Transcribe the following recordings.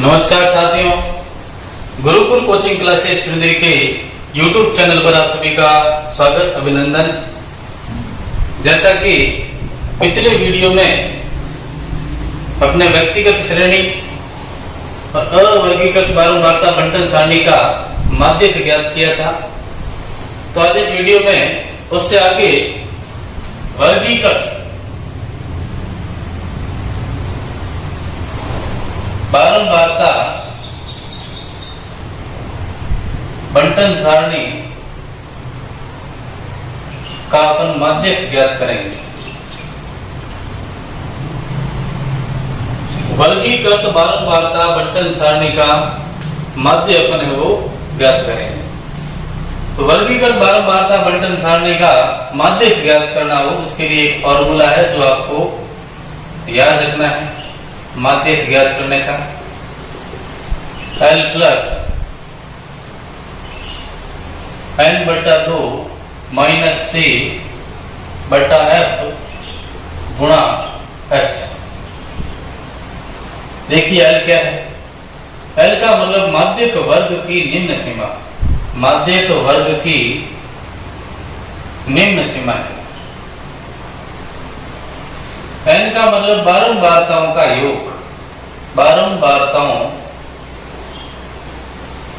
नमस्कार साथियों, Gurukul coaching classes Srinagar के YouTube चैनल पर आप सभी का स्वागत अभिनंदन। जैसा कि पिछले वीडियो में अपने व्यक्तिगत श्रेणी और अवर्गीकृत बारंबारता बंटन सारणी का माध्यक ज्ञात किया था, तो आज इस वीडियो में उससे आगे वर्गीकृत बारंबारता बंटन सारणी का अपन माध्यक ज्ञात करेंगे। वर्गीकृत बारंबारता बंटन सारणी का माध्य अपन है वो ज्ञात करेंगे। तो वर्गीकृत बारंबारता बंटन सारणी का माध्य ज्ञात करना हो, उसके लिए एक फॉर्मूला है जो आपको याद रखना है। माध्य ज्ञात करने का L प्लस n बटा 2 माइनस C बटा F गुणा H। देखिए L क्या है? L का मतलब माध्यक वर्ग की निम्न सीमा, माध्यक वर्ग की निम्न सीमा है। n का मतलब बारंबारताओं का योग, बारंबारताओं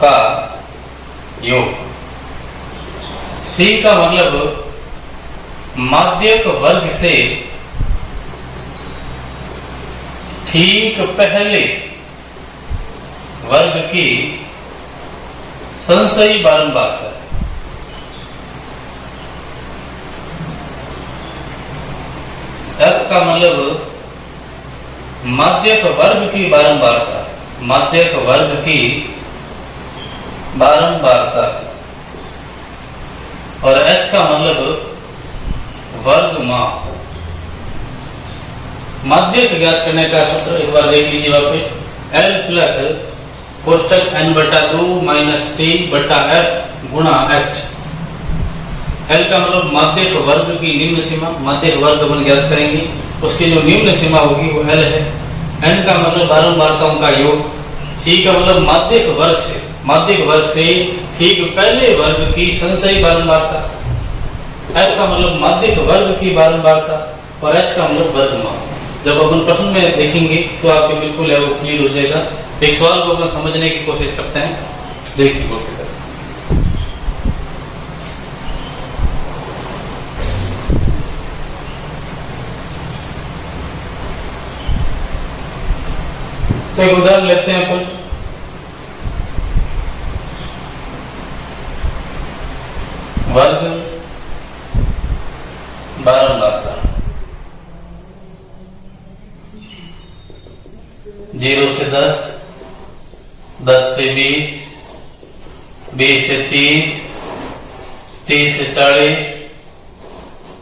का योग। C का मतलब माध्यक वर्ग से ठीक पहले वर्ग की संशयी बारंबारता। F का मतलब माध्यक वर्ग की बारंबारता, माध्यक वर्ग की बारंबारता। और H का मतलब वर्गमाप। माध्यक ज्ञात करने का सूत्र एक बार देख लीजिए वापस। L प्लस कोष्टक n बटा 2 माइनस C बटा F गुणा H। L का मतलब माध्यक वर्ग की निम्न सीमा, माध्यक वर्ग अपन ज्ञात करेंगे, उसकी जो निम्न सीमा होगी वो L है। n का मतलब बारंबारताओं का योग। C का मतलब माध्यक वर्ग से, माध्यक वर्ग से ठीक पहले वर्ग की संशयी बारंबारता। F का मतलब माध्यक वर्ग की बारंबारता और H का मतलब वर्गमाप। जब अपन प्रश्न में देखेंगे तो आपको बिल्कुल है वो क्लियर हो जाएगा। एक सवाल को अपन समझने की कोशिश करते हैं। देखिए तो एक उदाहरण लेते हैं अपन। वर्ग बारंबारता 0 से 10, 10 से 20, 20 से 30, 30 से 40,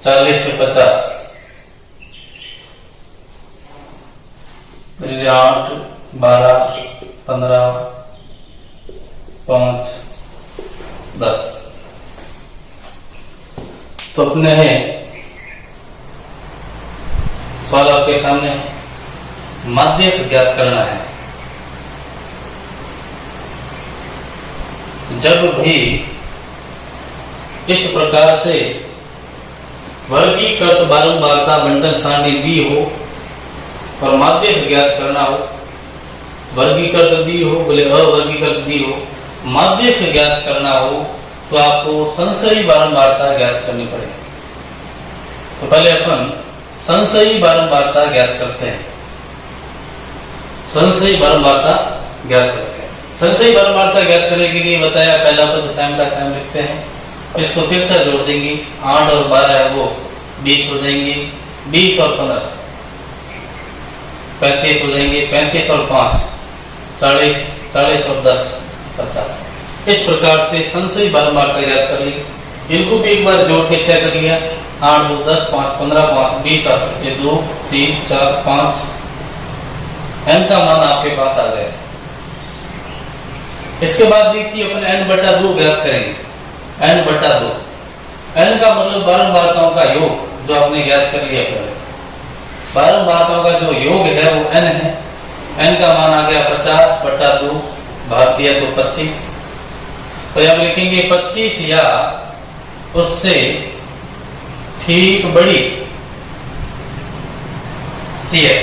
40 से 50, 8, 12, 15, 5, 10। तो अपने है सवाल आपके सामने, माध्यक ज्ञात करना है। जब भी इस प्रकार से वर्गीकृत बारंबारता बंटन सारणी दी हो और माध्यक ज्ञात करना हो, वर्गीकृत दी हो बोले अवर्गीकृत दी हो, माध्यक ज्ञात करना हो, तो आपको संशयी बारंबारता ज्ञात करनी पड़ेगी। तो पहले अपन संशयी बारंबारता ज्ञात करते हैं। संशयी बारंबारता ज्ञात करते हैं। संशयी बारंबारता ज्ञात करने के लिए बताया, पहला पद स्वयं का स्वयं लिखते हैं, इसको तिरछा जोड़ देंगे। 8 और 12 है वो 20 हो जाएंगे, 20 और 15 35 हो जाएंगे, 35 और 5 40, 40 और 10 50। इस प्रकार से संशयी बारंबारता ज्ञात कर ली। इनको भी एक बार जोड़ के चेक कर लिया। 8 2 10 5 15 5 20 आ सकते, 2 3 4 5। n का मान आपके पास आ गया। इसके बाद देखिए अपन n बटा 2 ज्ञात करेंगे। n बटा 2, n का मतलब बारंबारताओं का योग, जो आपने ज्ञात कर लिया पहले। बारंबारताओं का जो योग है वो n है। n का मान आ गया 50 बटा 2, भाग दिया तो 25। तो अब लिखेंगे 25 या उससे ठीक बड़ी CF।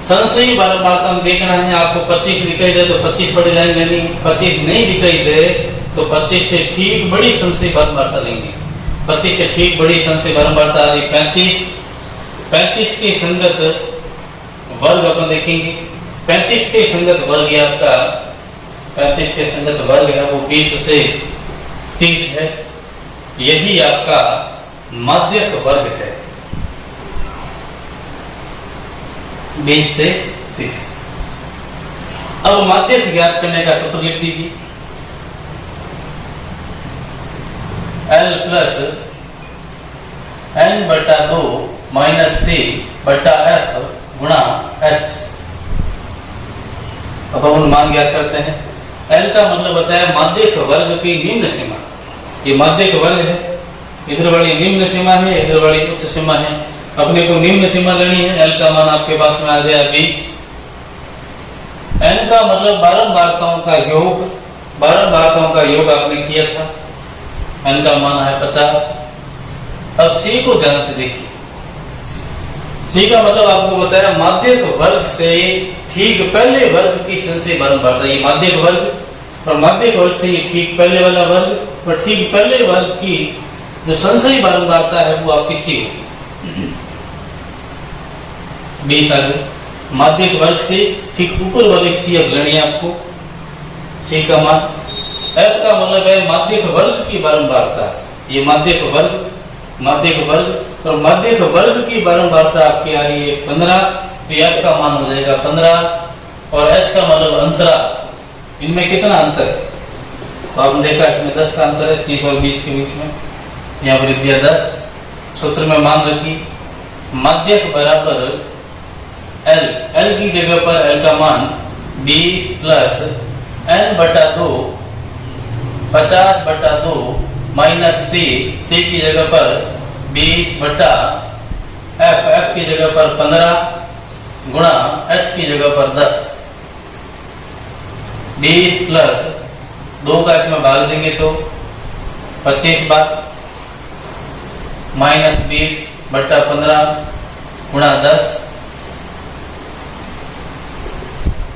संशयी बारंबारता में देखना है, आपको 25 दिखाई दे तो 25 बड़ी लाइन लेनी, 25 नहीं दिखाई दे तो 25 से ठीक बड़ी संशयी बारंबारता लेंगे। 25 से ठीक बड़ी संशयी बारंबारता आ रही 35। 35 के संगत वर्ग अपन देखेंगे। 35 के संगत वर्ग आपका 35 के संगत वर्ग है वो 20 से 30 है। यही आपका माध्यक वर्ग है 20 से 30। अब माध्यक ज्ञात करने का सूत्र लिख दीजिए, L प्लस n बटा 2 माइनस C बटा F गुणा H। अब हम मान ज्ञात करते हैं। L का मतलब होता है माध्यक वर्ग की निम्न सीमा। ये माध्यक वर्ग है, इधर वाली निम्न सीमा है, इधर वाली उच्च सीमा है। अपने को निम्न सीमा लेनी है। L का मान आपके पास में आ गया 20। n का मतलब बारंबारताओं का योग, बारंबारताओं का योग आपने किया था। n का मान है 50। अब C को ध्यान से देखिए। C का मतलब आपको बताया माध्यक वर्ग से ठीक पहले वर्ग की संशयी बारंबारता। ये माध्यक वर्ग और माध्यक वर्ग से ये ठीक पहले वाला वर्ग और ठीक पहले वर्ग की जो संशयी बारंबारता है वो आपकी C होगी। 20 आ गए। माध्यक वर्ग से ठीक ऊपर वाली C अब लेनी है आपको। C का मान। F का मतलब है माध्यक वर्ग की बारंबारता। ये माध्यक वर्ग और माध्यक वर्ग की बारंबारता आपकी आ रही है 15। तो F का मान हो जाएगा 15 और H का मतलब अंतराल। इनमें कितना अंतर है तो आपने देखा इसमें 10 का अंतर है 30 और 20 के बीच में। यहाँ पर लिख दिया 10। सूत्र में मान रखिए माध्यक बराबर L की जगह पर L का मान 20 प्लस n बटा 2 50 बटा 2 माइनस C की जगह पर 20 बटा F की जगह पर 15 गुणा H की जगह पर 10। 20 प्लस 2 का इसमें भाग देंगे तो 25 बार माइनस 20 बटा 15 गुणा 10।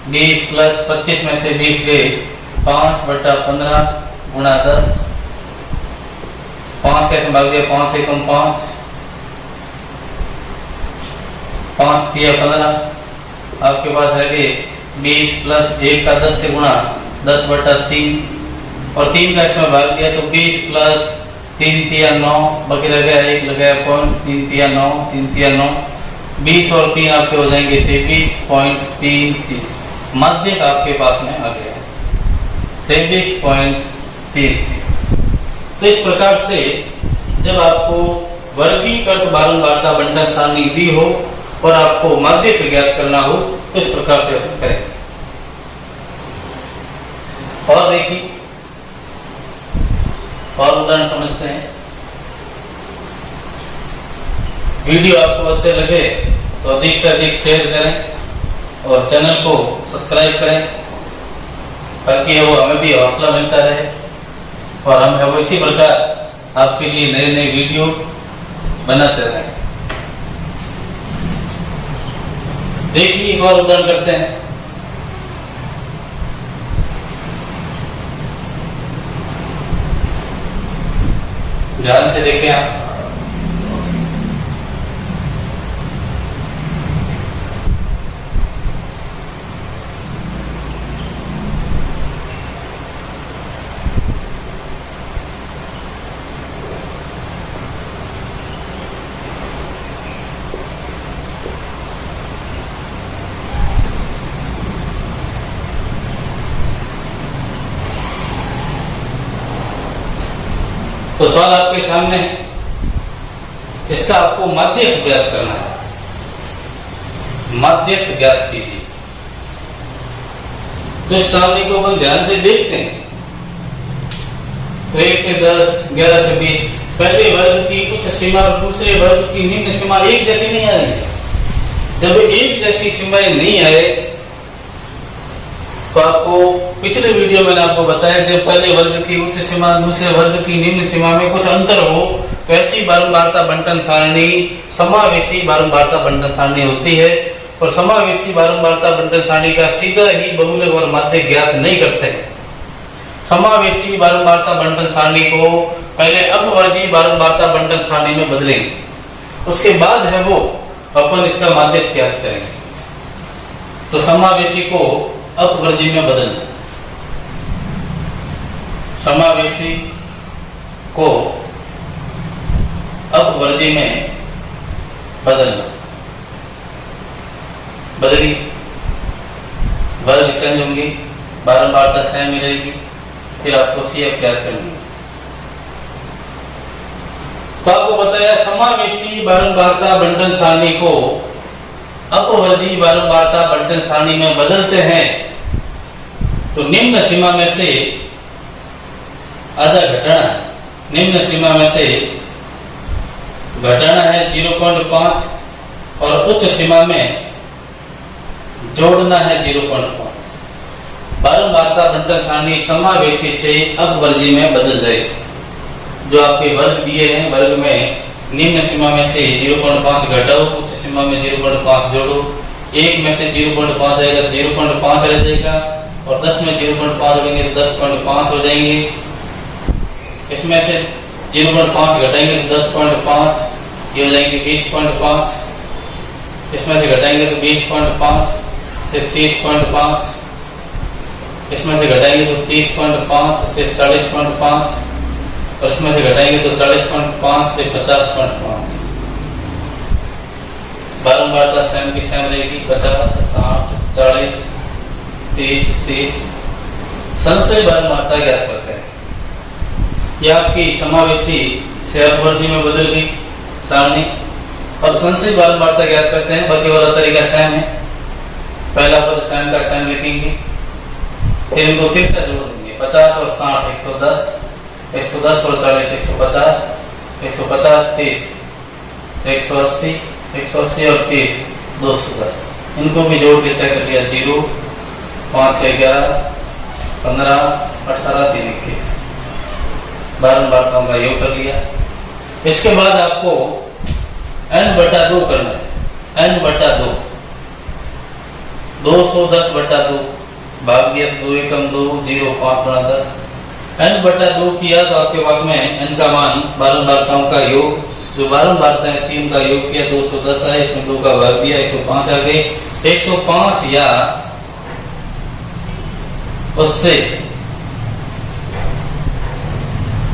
20 प्लस 25 में से 20 गए 5 बटा 15 गुणा 10। 5 कैसे भाग दिया 5 से कम 5 दिया 15। आपके पास रह गए 20 प्लस 1 का 10 से गुणा 10 बटा 3 और 3 का इसमें भाग दिया तो 20 प्लस 3 तिया 9 बाकी रह गया 1 लगाया पॉइंट 3 तिया 9 3 तिया 9 20 और 3 आपके हो जाएंगे 23.33। माध्यक आपके पास में आ गया 23.33। तो इस प्रकार से जब आपको वर्गीकृत बारंबारता बंटन सारणी दी हो और आपको माध्यक ज्ञात करना हो तो इस प्रकार से अपन करें। और देखिए और उदाहरण समझते हैं। वीडियो आपको अच्छे लगे तो अधिक से अधिक शेयर करें और चैनल को सब्सक्राइब करें ताकि वो हमें भी हौसला मिलता रहे और हम वो इसी प्रकार आपके लिए नए नए वीडियो बनाते रहें। देखिए एक और उदाहरण करते हैं। ध्यान से देखें आप। तो सवाल आपके सामने है, इसका आपको माध्यक ज्ञात करना है। माध्यक ज्ञात कीजिए। तो इस सारणी को अपन ध्यान से देखते हैं तो 1 से 10, 11 से 20 पहले वर्ग की उच्च सीमा और दूसरे वर्ग की निम्न सीमा एक जैसी नहीं आ रही है। जब एक जैसी सीमाएं नहीं आए तो आपको पिछले वीडियो में आपको बताया जब पहले वर्ग की उच्च सीमा दूसरे वर्ग की निम्न सीमा में कुछ अंतर हो तो ऐसी बारंबारता बंटन सारणी समावेशी बारंबारता बंटन सारणी होती है। और समावेशी बारंबारता बंटन सारणी का सीधा ही बहुलक और माध्य ज्ञात नहीं करते हैं। समावेशी बारंबारता बंटन सारणी को पहले अपवर्जी बारंबारता बंटन सारणी में बदलेंगे, उसके बाद है वो अपन इसका माध्य ज्ञात करेंगे। तो समावेशी को अपवर्जी में बदलना, समावेशी को अपवर्जी में बदलना, बदली वर्ग चेंज होंगे, बारंबारता सेम मिलेगी, फिर आपको CF ज्ञात करनी है। तो आपको बताया समावेशी बारंबारता बंटन सारणी को अपवर्जी बारंबारता बंटन सारणी में बदलते हैं तो निम्न सीमा में से आधा घटाना है, निम्न सीमा में से घटाना है 0.5 और उच्च सीमा में जोड़ना है 0.5। बारंबारता बंटन सारणी समावेशी से अपवर्जी में बदल जाएगी। जो आपके वर्ग दिए हैं, वर्ग में निम्न सीमा में से 0.5 घटाओ, उच्च सीमा में 0.5 जोड़ो, एक में से 0.5 आएगा तो 0.5 रह जाएगा और 10 में 0.5 जोड़ेंगे तो 10.5 हो जाएंगे। इसमें से 0.5 घटाएंगे तो 10.5, ये हो जाएंगे 20.5। इसमें से घटाएंगे तो 20.5 से 30.5, इसमें से घटाएंगे तो 30.5 से 40.5 और इसमें से घटाएंगे तो 40.5 से 50.5। बारंबारता सेम की सेम रहेगी, 50, 60, 40, 30, 30। संशय बारंबारता ज्ञात करते हैं। यह आपकी समावेशी से अपवर्जी में बदल गई सारणी। अब संशय बारंबारता ज्ञात करते हैं, बाकी वाला तरीका सेम है। पहला पद सेम का सेम लिखेंगे, फिर इनको तिरछा जोड़ देंगे, 50 और 60 110, 110 और 40 150, 150 30, 180, 180 और 30 210। इनको भी जोड़ के चेक कर लिया, 0, 5 से 11, 15, 18, 3, 21। बारंबारताओं का योग कर लिया। इसके बाद आपको n/2 करना है, n/2, 210/2 भाग दिया, 2 एकम 2, 0, 5 गुणा 10। n/2 किया तो आपके पास में n का मान बारंबारताओं का योग, जो बारंबारता है 3 का योग किया 210 आए, इसमें 2 का भाग दिया 105 आ गए। 105 या उससे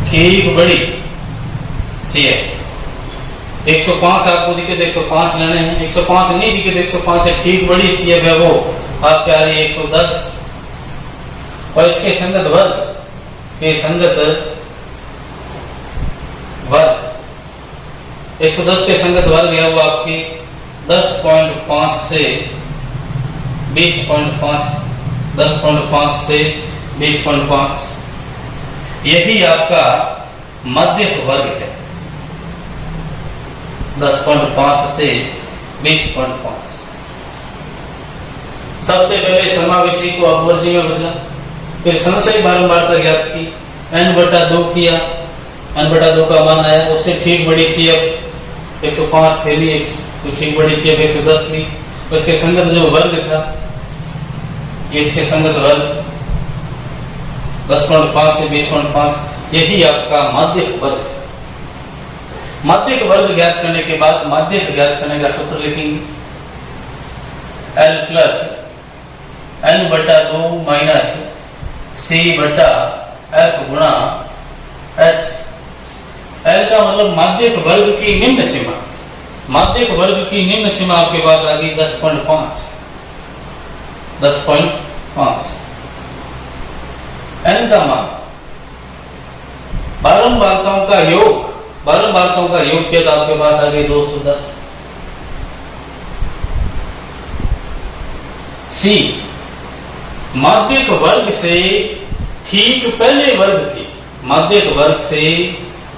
ठीक बड़ी CF। 105 आपको दिखे तो 105 लेने हैं, 105 नहीं दिखे तो 105 से ठीक बड़ी CF है वो आपके आ रही है 110। और इसके संगत वर्ग के संगत वर्ग 110 के संगत वर्ग है वो आपकी 10.5 से 20.5, 10.5 से 20.5। यही आपका मध्य वर्ग है, 10.5 से 20.5। सबसे पहले समावेशी को अपवर्जी में बदला, फिर संशय बारंबारता ज्ञात की, n/2 किया, n/2 का मान आया, उससे ठीक बड़ी CF 105 थे ली, तो ठीक बड़ी CF 110 ली। उसके संगत जो वर्ग था, ये इसके संगत वर्ग 10.5 से 20.5, यही आपका माध्यक वर्ग। माध्यक वर्ग ज्ञात करने के बाद माध्यक ज्ञात करने का सूत्र लिखेंगे, L plus n/2 minus C/F गुणा H। L का मतलब माध्यक वर्ग की निम्न सीमा, माध्यक वर्ग की निम्न सीमा आपके पास आ गई 10.5, 10.5। n का मान बारंबारताओं का योग, बारंबारताओं का योग किया तो आपके पास आ गई 210। C माध्यक वर्ग से ठीक पहले वर्ग की, माध्यक वर्ग से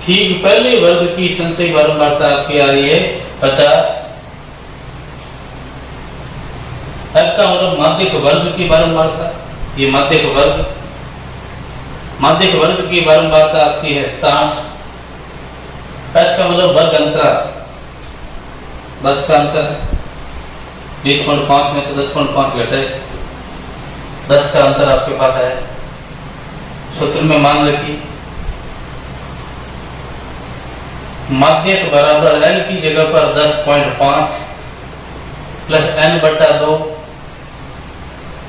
ठीक पहले वर्ग की संशयी बारंबारता आपकी आ रही है 50। माध्यक वर्ग की बारंबारता, ये माध्यक वर्ग की बारंबारता आपकी है 60। एच का मतलब वर्ग अंतराल, 10 का अंतर, 20.5 में से 10.5 घटे, 10 का अंतर आपके पास है। सूत्र में मान रखिए माध्यक बराबर L की जगह पर 10.5 प्लस n बटा 2,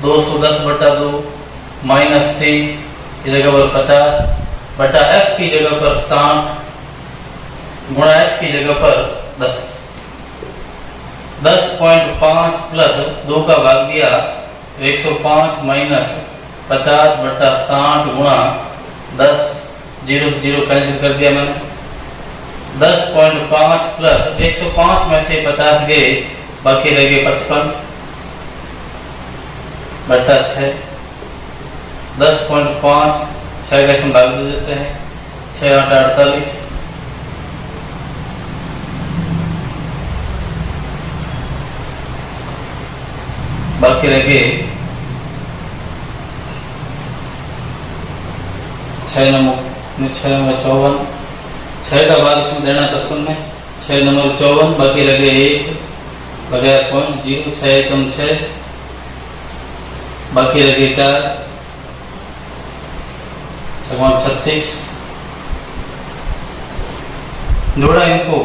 210 बटा 2 माइनस C की जगह पर 50 बटा F की जगह पर 60 गुणा H की जगह पर 10। 10.5 प्लस 2 का भाग दिया 105 माइनस 50 बटा 60 गुणा 10, 0 से 0 कैंसिल कर दिया मैंने। 10.5 प्लस 105 में से 50 गए, बाकी रह गए 55 बटा 6। 10.5 6 का इसमें भाग दे देते हैं, 6 8 48, बाकी रह गए 6 नंबर 54, 6 का भाग इसमें देना था सुनने, 6 नंबर 54, बाकी रह गए 1 बगैर पॉइंट 0, 6 एकम 6, बाकी रह गए 4, 36। जोड़ा इनको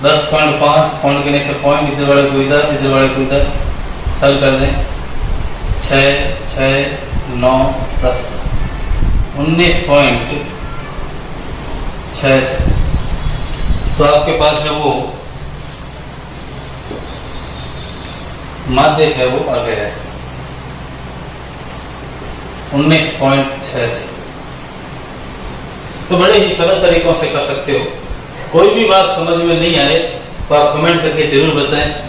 10.5 पॉइंट के नीचे पॉइंट, इधर वाले को इधर, इधर वाले को इधर, सॉल्व कर दें। 6 6 9 10 19.6। तो आपके पास है वो माध्यक है, वो आ गया है 19.6। तो बड़े ही सरल तरीकों से कर सकते हो। कोई भी बात समझ में नहीं आए तो आप कमेंट करके जरूर बताएं।